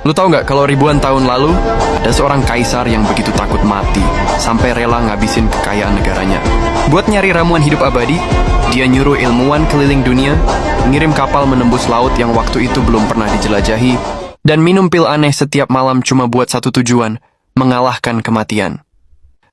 Lu tahu nggak kalau ribuan tahun lalu ada seorang kaisar yang begitu takut mati sampai rela ngabisin kekayaan negaranya. Buat nyari ramuan hidup abadi, dia nyuruh ilmuwan keliling dunia, ngirim kapal menembus laut yang waktu itu belum pernah dijelajahi, dan minum pil aneh setiap malam cuma buat satu tujuan, mengalahkan kematian.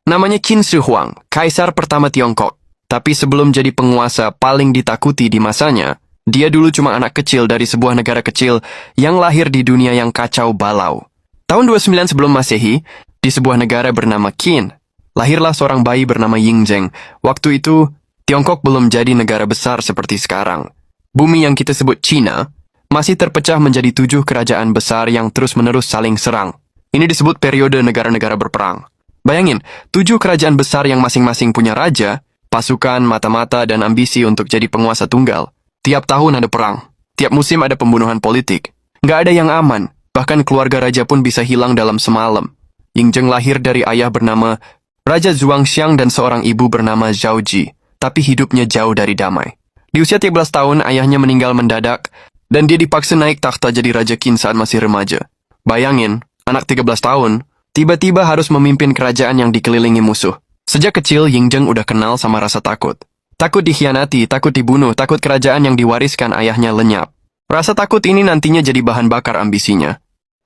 Namanya Qin Shi Huang, kaisar pertama Tiongkok. Tapi sebelum jadi penguasa paling ditakuti di masanya, dia dulu cuma anak kecil dari sebuah negara kecil yang lahir di dunia yang kacau balau. Tahun 29 sebelum Masehi, di sebuah negara bernama Qin, lahirlah seorang bayi bernama Yingzheng. Waktu itu, Tiongkok belum jadi negara besar seperti sekarang. Bumi yang kita sebut Cina masih terpecah menjadi 7 kerajaan besar yang terus-menerus saling serang. Ini disebut periode negara-negara berperang. Bayangin, 7 kerajaan besar yang masing-masing punya raja, pasukan, mata-mata, dan ambisi untuk jadi penguasa tunggal. Tiap tahun ada perang. Tiap musim ada pembunuhan politik. Nggak ada yang aman. Bahkan keluarga raja pun bisa hilang dalam semalam. Yingzheng lahir dari ayah bernama Raja Zhuangxiang dan seorang ibu bernama Zhao Ji. Tapi hidupnya jauh dari damai. Di usia 13 tahun, ayahnya meninggal mendadak, dan dia dipaksa naik takhta jadi Raja Qin saat masih remaja. Bayangin, anak 13 tahun, tiba-tiba harus memimpin kerajaan yang dikelilingi musuh. Sejak kecil, Yingzheng udah kenal sama rasa takut. Takut dikhianati, takut dibunuh, takut kerajaan yang diwariskan ayahnya lenyap. Rasa takut ini nantinya jadi bahan bakar ambisinya.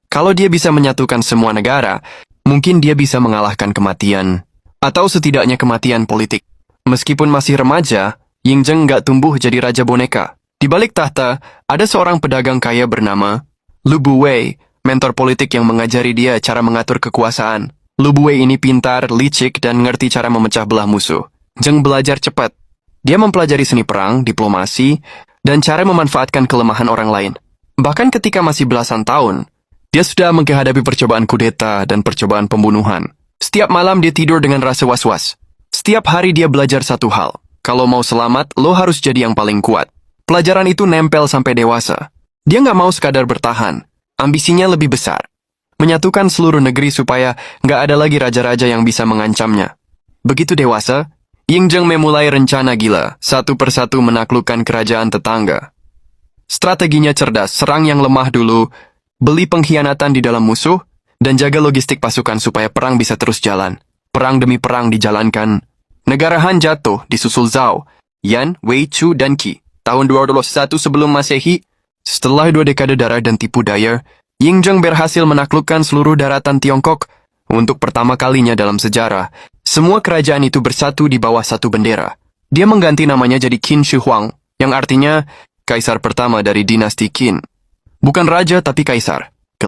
Kalau dia bisa menyatukan semua negara, mungkin dia bisa mengalahkan kematian. Atau setidaknya kematian politik. Meskipun masih remaja, Yingzheng nggak tumbuh jadi raja boneka. Di balik tahta, ada seorang pedagang kaya bernama Lu Buwei, mentor politik yang mengajari dia cara mengatur kekuasaan. Lu Buwei ini pintar, licik, dan ngerti cara memecah belah musuh. Zheng belajar cepat. Dia mempelajari seni perang, diplomasi, dan cara memanfaatkan kelemahan orang lain. Bahkan ketika masih belasan tahun, dia sudah menghadapi percobaan kudeta dan percobaan pembunuhan. Setiap malam dia tidur dengan rasa was-was. Setiap hari dia belajar satu hal. Kalau mau selamat, lo harus jadi yang paling kuat. Pelajaran itu nempel sampai dewasa. Dia nggak mau sekadar bertahan. Ambisinya lebih besar. Menyatukan seluruh negeri supaya nggak ada lagi raja-raja yang bisa mengancamnya. Begitu dewasa, Yingzheng memulai rencana gila, satu persatu menaklukkan kerajaan tetangga. Strateginya cerdas, serang yang lemah dulu, beli pengkhianatan di dalam musuh, dan jaga logistik pasukan supaya perang bisa terus jalan. Perang demi perang dijalankan. Negara Han jatuh, disusul Zhao, Yan, Wei, Chu, dan Qi. Tahun 221 sebelum Masehi, setelah 2 dekade darah dan tipu daya, Yingzheng berhasil menaklukkan seluruh daratan Tiongkok. Untuk pertama kalinya dalam sejarah, semua kerajaan itu bersatu di bawah satu bendera. Dia mengganti namanya jadi Qin Shi Huang, yang artinya kaisar pertama dari dinasti Qin. Bukan raja tapi kaisar.